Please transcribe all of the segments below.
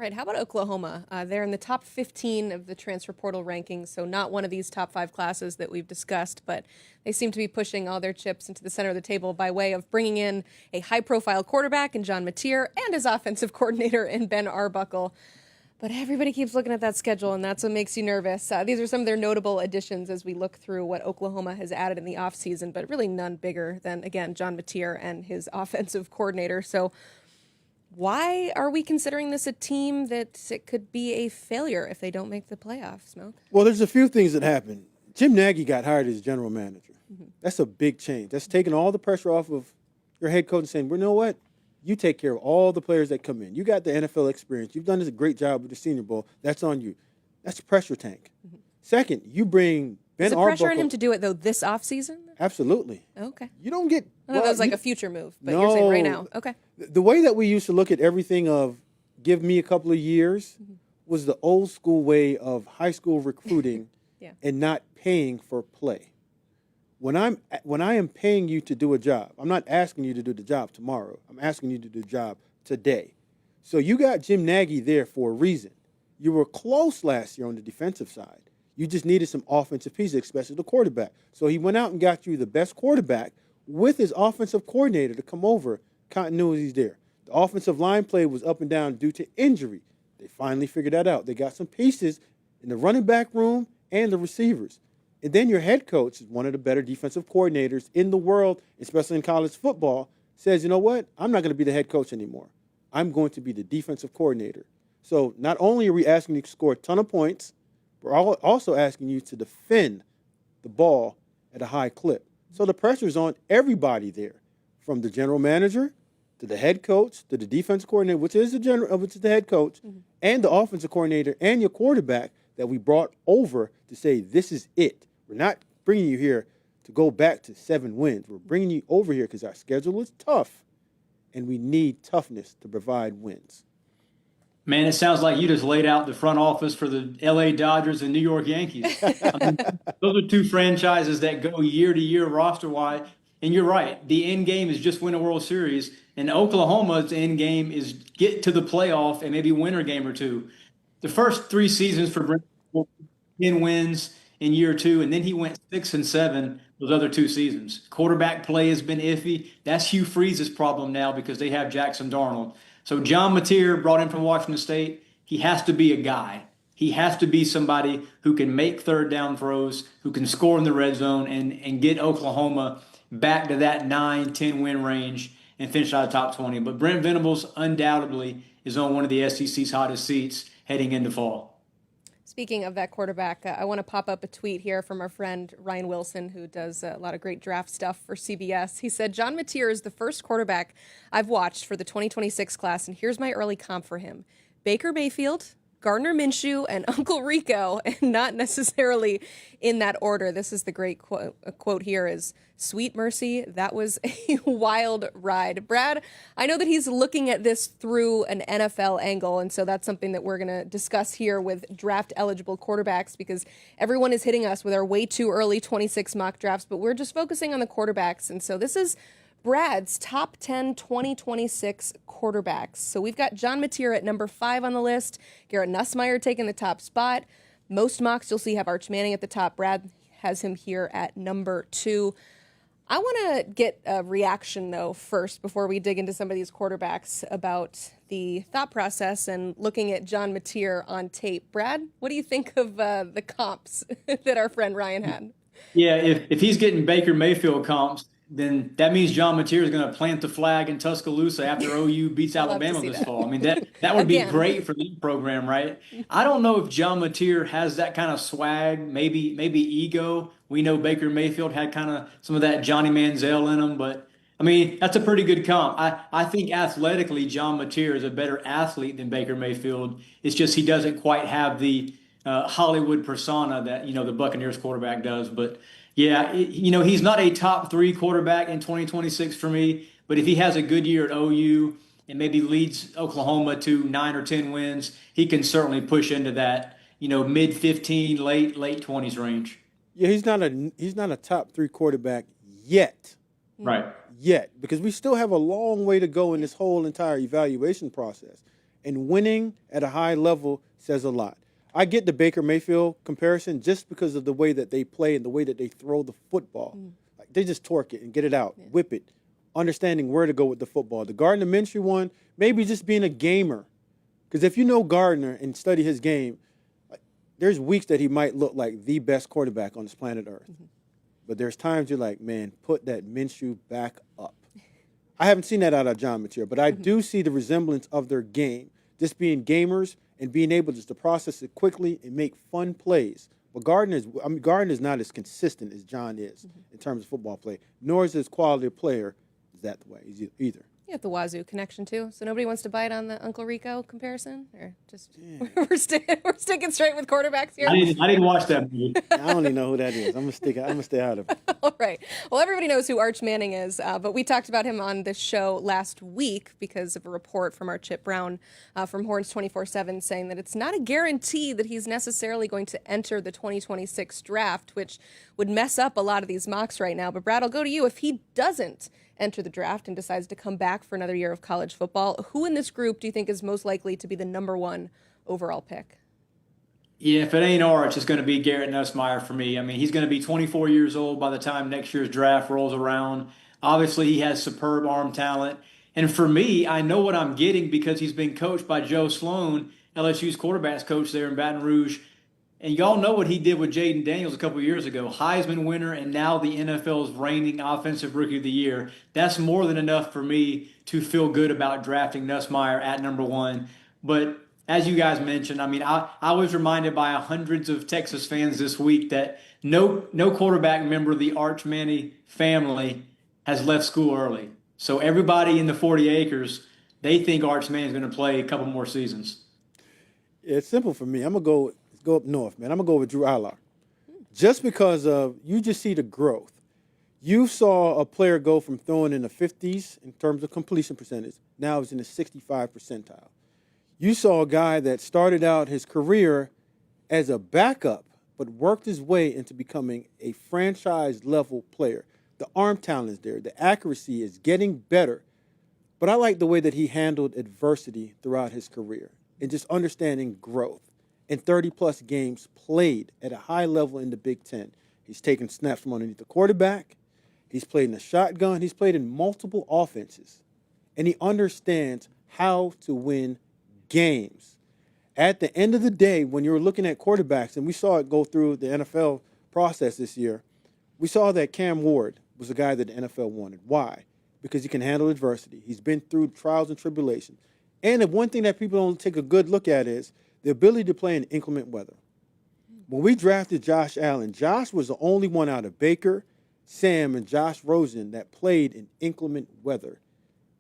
All right, how about Oklahoma? They're in the top 15 of the transfer portal rankings, so not one of these top 5 classes that we've discussed, but they seem to be pushing all their chips into the center of the table by way of bringing in a high-profile quarterback in John Mateer and his offensive coordinator in Ben Arbuckle. But everybody keeps looking at that schedule, and that's what makes you nervous. These are some of their notable additions as we look through what Oklahoma has added in the offseason, but really none bigger than, again, John Mateer and his offensive coordinator. So why are we considering this a team that it could be a failure if they don't make the playoffs, Smoke? Well, there's a few things that happened. Jim Nagy got hired as general manager. That's a big change. That's taking all the pressure off of your head coach and saying, well, you know what? You take care of all the players that come in. You got the NFL experience. You've done a great job with the Senior Bowl. That's on you. That's a pressure tank. Second, you bring Ben Is it Arbuckle. pressure on him to do it, though, this offseason? Absolutely. Okay. You don't get – I thought that was like a future move, but you're saying right now. Okay. The way that we used to look at everything of give me a couple of years was the old school way of high school recruiting and not paying for play. When I am paying you to do a job, I'm not asking you to do the job tomorrow. I'm asking you to do the job today. So you got Jim Nagy there for a reason. You were close last year on the defensive side. You just needed some offensive pieces, especially the quarterback. So he went out and got you the best quarterback with his offensive coordinator to come over. Continuity's there. The offensive line play was up and down due to injury. They finally figured that out. They got some pieces in the running back room and the receivers. And then your head coach is one of the better defensive coordinators in the world, especially in college football, says, you know what? I'm not going to be the head coach anymore. I'm going to be the defensive coordinator. So not only are we asking you to score a ton of points, we're also asking you to defend the ball at a high clip. So the pressure is on everybody there, from the general manager to the head coach to the defensive coordinator, which is the head coach, and the offensive coordinator and your quarterback that we brought over to say this is it. We're not bringing you here to go back to 7 wins. We're bringing you over here because our schedule is tough, and we need toughness to provide wins. Man, it sounds like you just laid out the front office for the L.A. Dodgers and New York Yankees. I mean, those are two franchises that go year to year roster-wide. And you're right. The end game is just win a World Series. And Oklahoma's end game is get to the playoff and maybe win a game or two. The first 3 seasons for Brent, 10 wins in year 2, and then he went 6-7 those other 2 seasons. Quarterback play has been iffy. That's Hugh Freeze's problem now because they have Jackson Darnold. So John Mateer, brought in from Washington State, he has to be a guy. He has to be somebody who can make third down throws, who can score in the red zone and get Oklahoma back to that 9-10 win range and finish out of top 20. But Brent Venables undoubtedly is on one of the SEC's hottest seats heading into fall. Speaking of that quarterback, I want to pop up a tweet here from our friend Ryan Wilson, who does a lot of great draft stuff for CBS. He said, John Mateer is the first quarterback I've watched for the 2026 class, and here's my early comp for him. Baker Mayfield, Gardner Minshew, and Uncle Rico, and not necessarily in that order. This is the great quote here is, sweet mercy, that was a wild ride. Brad, I know that he's looking at this through an NFL angle, and so that's something that we're going to discuss here with draft-eligible quarterbacks because everyone is hitting us with our way too early 26 mock drafts, but we're just focusing on the quarterbacks, and so this is Brad's top 10 2026 quarterbacks. So we've got John Mateer at number 5 on the list, Garrett Nussmeier taking the top spot. Most mocks you'll see have Arch Manning at the top. Brad has him here at number 2. I want to get a reaction, though, first, before we dig into some of these quarterbacks about the thought process and looking at John Mateer on tape. Brad, what do you think of the comps that our friend Ryan had? Yeah, if he's getting Baker Mayfield comps, then that means John Mateer is going to plant the flag in Tuscaloosa after OU beats Alabama this fall. I mean, that would be great for the program, right? I don't know if John Mateer has that kind of swag, maybe ego. We know Baker Mayfield had kind of some of that Johnny Manziel in him, but I mean, that's a pretty good comp. I think athletically, John Mateer is a better athlete than Baker Mayfield. It's just he doesn't quite have the Hollywood persona that, the Buccaneers quarterback does. But yeah, he's not a top 3 quarterback in 2026 for me, but if he has a good year at OU and maybe leads Oklahoma to 9 or 10 wins, he can certainly push into that, mid 15, late 20s range. Yeah, he's not a top 3 quarterback yet. Right. Yet, because we still have a long way to go in this whole entire evaluation process. and winning at a high level says a lot. I get the Baker Mayfield comparison just because of the way that they play and the way that they throw the football. Like, they just torque it and get it out, whip it, understanding where to go with the football. The Gardner Minshew one, maybe just being a gamer. Because if you know Gardner and study his game, there's weeks that he might look like the best quarterback on this planet Earth. But there's times you're like, man, put that Minshew back up. I haven't seen that out of John Mateer, but I do see the resemblance of their game, just being gamers and being able just to process it quickly and make fun plays. But Gardner is not as consistent as John is in terms of football play, nor is his quality of player that the way either. You have the Wazoo connection too, so nobody wants to bite on the Uncle Rico comparison, or just we're sticking straight with quarterbacks here. I didn't watch that movie. I don't even know who that is. I'm gonna stay out of it. All right. Well, everybody knows who Arch Manning is, but we talked about him on this show last week because of a report from our Chip Brown from Horns 24/7 saying that it's not a guarantee that he's necessarily going to enter the 2026 draft, which would mess up a lot of these mocks right now. But Brad, I'll go to you. If he doesn't enter the draft and decides to come back for another year of college football, who in this group do you think is most likely to be the number one overall pick? Yeah, if it ain't Arch, it's going to be Garrett Nussmeier for me. I mean, he's going to be 24 years old by the time next year's draft rolls around. Obviously, he has superb arm talent. And for me, I know what I'm getting because he's been coached by Joe Sloan, LSU's quarterbacks coach there in Baton Rouge. And y'all know what he did with Jaden Daniels a couple of years ago. Heisman winner and now the NFL's reigning Offensive Rookie of the Year. That's more than enough for me to feel good about drafting Nussmeier at number one. But as you guys mentioned, I mean, I was reminded by hundreds of Texas fans this week that no quarterback member of the Arch Manning family has left school early. So everybody in the 40 acres, they think Arch Manning's going to play a couple more seasons. It's simple for me. I'm going to go up north, man. I'm going to go with Drew Allar. Just because of, you just see the growth. You saw a player go from throwing in the 50s in terms of completion percentage. Now he's in the 65 percentile. You saw a guy that started out his career as a backup, but worked his way into becoming a franchise-level player. The arm talent is there. The accuracy is getting better. But I like the way that he handled adversity throughout his career and just understanding growth. In 30-plus games played at a high level in the Big Ten. He's taken snaps from underneath the quarterback. He's played in the shotgun. He's played in multiple offenses. And he understands how to win games. At the end of the day, when you're looking at quarterbacks, and we saw it go through the NFL process this year, we saw that Cam Ward was a guy that the NFL wanted. Why? Because he can handle adversity. He's been through trials and tribulations. And the one thing that people don't take a good look at is the ability to play in inclement weather. When we drafted Josh Allen, Josh was the only one out of Baker, Sam, and Josh Rosen that played in inclement weather.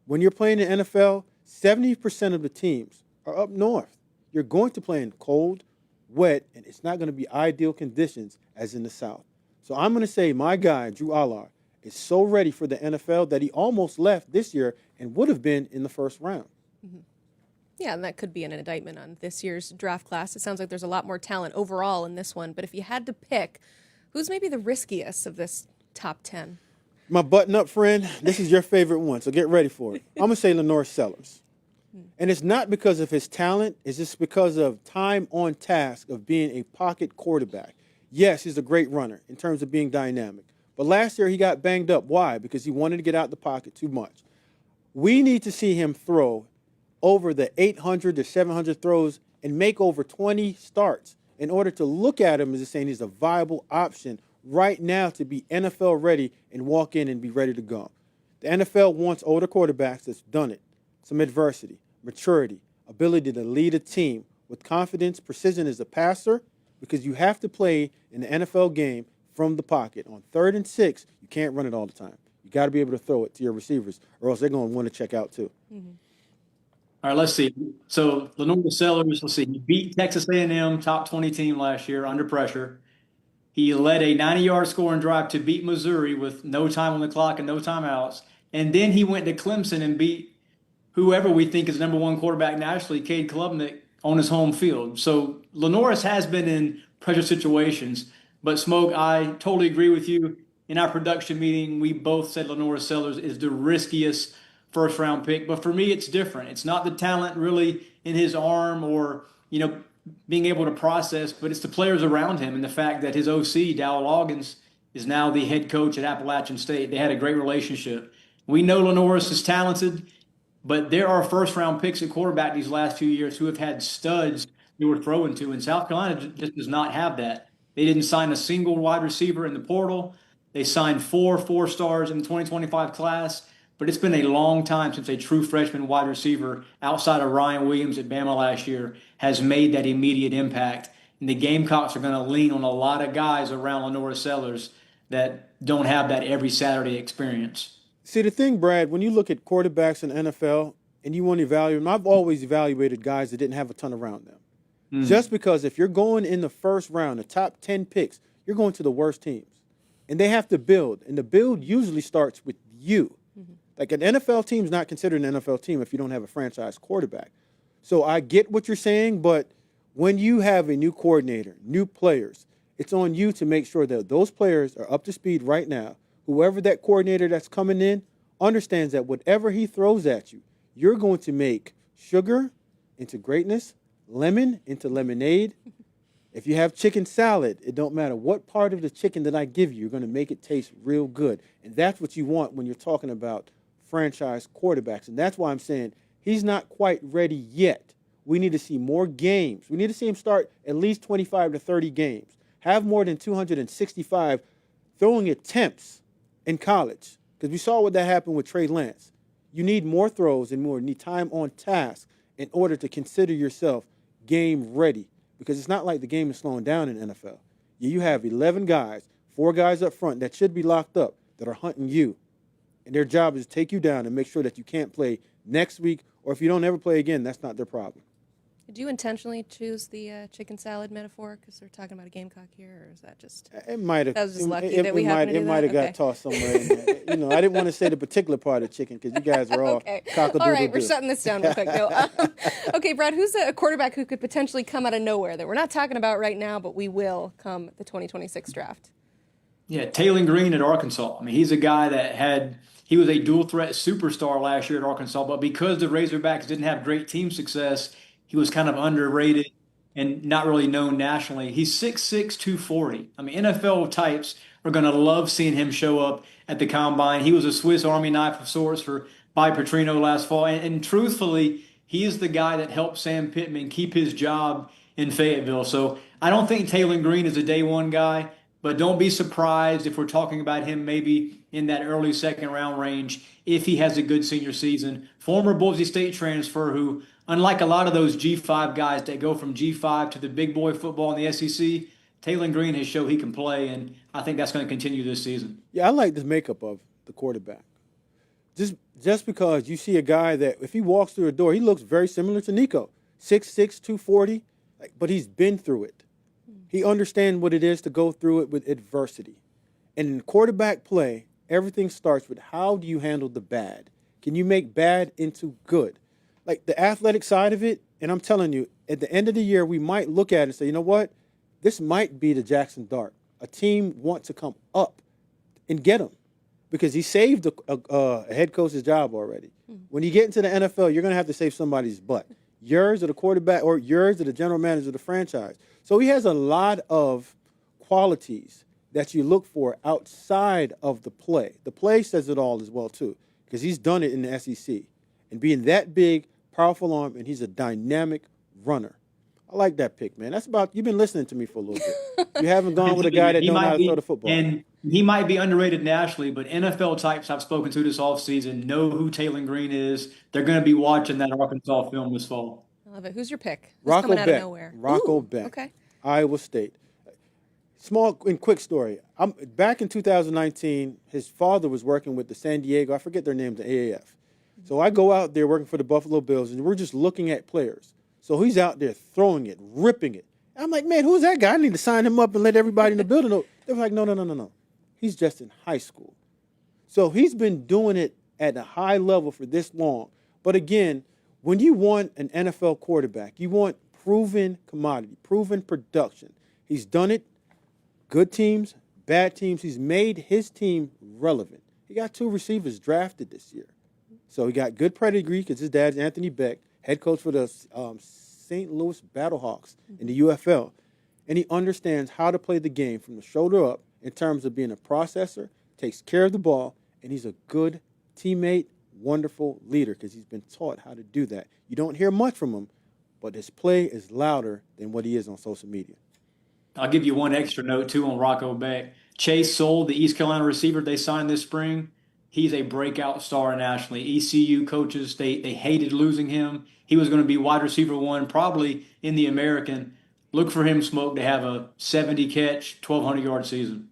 When you're playing in the NFL, 70% of the teams are up north. You're going to play in cold, wet, and it's not going to be ideal conditions as in the South. So I'm going to say my guy, Drew Allar, is so ready for the NFL that he almost left this year and would have been in the first round. Mm-hmm. Yeah, and that could be an indictment on this year's draft class. It sounds like there's a lot more talent overall in this one. But if you had to pick, who's maybe the riskiest of this top 10? My button-up friend, this is your favorite one, so get ready for it. I'm going to say LaNorris Sellers. And it's not because of his talent. It's just because of time on task of being a pocket quarterback. Yes, he's a great runner in terms of being dynamic. But last year he got banged up. Why? Because he wanted to get out the pocket too much. We need to see him throw over the 800 to 700 throws and make over 20 starts in order to look at him as saying he's a viable option right now to be NFL ready and walk in and be ready to go. The NFL wants older quarterbacks that's done it. Some adversity, maturity, ability to lead a team with confidence, precision as a passer, because you have to play in the NFL game from the pocket. On 3rd and 6, you can't run it all the time. You got to be able to throw it to your receivers, or else they're going to want to check out too. Mm-hmm. All right, let's see. So LaNorris Sellers, let's see. He beat Texas A&M, top 20 team last year under pressure. He led a 90-yard scoring drive to beat Missouri with no time on the clock and no timeouts. And then he went to Clemson and beat whoever we think is number one quarterback nationally, Cade Klubnik, on his home field. So LaNorris has been in pressure situations. But, Smoke, I totally agree with you. In our production meeting, we both said LaNorris Sellers is the riskiest first-round pick. But for me, it's different. It's not the talent, really. in his arm or, being able to process, but it's the players around him and the fact that his OC, Dow Loggins, is now the head coach at Appalachian State. They had a great relationship. We know LaNorris is talented, but there are first-round picks at quarterback these last few years who have had studs who were throwing to, and South Carolina just does not have that. They didn't sign a single wide receiver in the portal. They signed 4 stars in the 2025 class, but it's been a long time since a true freshman wide receiver outside of Ryan Williams at Bama last year has made that immediate impact. And the Gamecocks are going to lean on a lot of guys around LaNorris Sellers that don't have that every Saturday experience. See, the thing, Brad, when you look at quarterbacks in the NFL and you want to evaluate them, I've always evaluated guys that didn't have a ton around them. Just because if you're going in the first round, the top 10 picks, you're going to the worst teams. And they have to build. And the build usually starts with you. Like an NFL team is not considered an NFL team if you don't have a franchise quarterback. So I get what you're saying, but when you have a new coordinator, new players, it's on you to make sure that those players are up to speed right now. Whoever that coordinator that's coming in understands that whatever he throws at you, you're going to make sugar into greatness, lemon into lemonade. If you have chicken salad, it don't matter what part of the chicken that I give you, you're going to make it taste real good. And that's what you want when you're talking about franchise quarterbacks. And that's why I'm saying he's not quite ready yet. We need to see more games. We need to see him start at least 25 to 30 games. Have more than 265 throwing attempts in college. Because we saw what that happened with Trey Lance. You need more throws and more need time on task in order to consider yourself game ready. Because it's not like the game is slowing down in NFL. You have 11 guys, 4 guys up front that should be locked up that are hunting you. And their job is to take you down and make sure that you can't play next week, or if you don't ever play again, that's not their problem. Did you intentionally choose the chicken salad metaphor because we're talking about a Gamecock here, or is that just? It might have. That was just lucky that we happened to do It might have that? got tossed somewhere in there. I didn't want to say the particular part of chicken because you guys are all Okay. cock-a-doodle-doo. All right, we're shutting this down real quick. No. Okay, Brad, who's a quarterback who could potentially come out of nowhere that we're not talking about right now, but we will come the 2026 draft? Yeah, Taylen Green at Arkansas. I mean, he's a guy that he was a dual threat superstar last year at Arkansas, but because the Razorbacks didn't have great team success, he was kind of underrated and not really known nationally. He's 6'6", 240. I mean, NFL types are going to love seeing him show up at the Combine. He was a Swiss Army knife of sorts for Bobby Petrino last fall. And truthfully, he is the guy that helped Sam Pittman keep his job in Fayetteville. So I don't think Taylen Green is a day one guy, but don't be surprised if we're talking about him maybe in that early second round range if he has a good senior season. Former Boise State transfer who, unlike a lot of those G5 guys that go from G5 to the big boy football in the SEC, Taylen Green has shown he can play, and I think that's going to continue this season. Yeah, I like the makeup of the quarterback. Just because you see a guy that if he walks through a door, he looks very similar to Nico, 6'6", 240, but he's been through it. He understands what it is to go through it with adversity. And in quarterback play, everything starts with how do you handle the bad? Can you make bad into good? Like the athletic side of it, and I'm telling you, at the end of the year, we might look at it and say, you know what? This might be the Jackson Dart. A team wants to come up and get him because he saved a head coach's job already. When you get into the NFL, you're going to have to save somebody's butt. Yours or the quarterback or yours or the general manager of the franchise. So he has a lot of qualities that you look for outside of the play. The play says it all as well, too, because he's done it in the SEC. And being that big, powerful arm, and he's a dynamic runner. I like that pick, man. That's about, you've been listening to me for a little bit. You haven't gone with a guy that knows how to throw the football. And he might be underrated nationally, but NFL types I've spoken to this offseason know who Taylen Green is. They're going to be watching that Arkansas film this fall. I love it. Who's your pick? Who's Rocco coming out of Becht. nowhere? Rocco Becht. Okay. Iowa State. Small and quick story. Back in 2019, his father was working with the San Diego, I forget their name, the AAF. So I go out there working for the Buffalo Bills, and we're just looking at players. So he's out there throwing it, ripping it. I'm like, man, who's that guy? I need to sign him up and let everybody in the building know. They were like, no. He's just in high school. So he's been doing it at a high level for this long. But again, when you want an NFL quarterback, you want proven commodity, proven production. He's done it. Good teams, bad teams. He's made his team relevant. He got 2 receivers drafted this year. So he got good pedigree because his dad's Anthony Becht, head coach for the St. Louis Battlehawks in the UFL, and he understands how to play the game from the shoulder up in terms of being a processor, takes care of the ball, and he's a good teammate, wonderful leader because he's been taught how to do that. You don't hear much from him, but his play is louder than what he is on social media. I'll give you one extra note, too, on Rocco Becht. Chase Soul, the East Carolina receiver they signed this spring, he's a breakout star nationally. ECU coaches, they hated losing him. He was going to be wide receiver 1 probably in the American. Look for him, Smoke, to have a 70-catch, 1,200-yard season.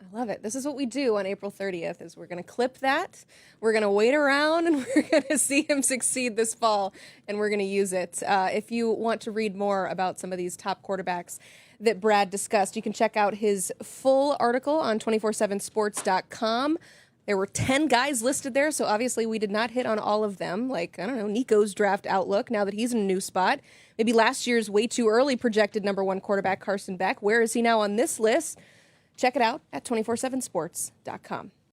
I love it. This is what we do on April 30th is we're going to clip that, we're going to wait around, and we're going to see him succeed this fall, and we're going to use it. If you want to read more about some of these top quarterbacks that Brad discussed, you can check out his full article on 247sports.com. There were 10 guys listed there, so obviously we did not hit on all of them, like, I don't know, Nico's draft outlook now that he's in a new spot. Maybe last year's way too early projected number 1 quarterback, Carson Beck. Where is he now on this list? Check it out at 247sports.com.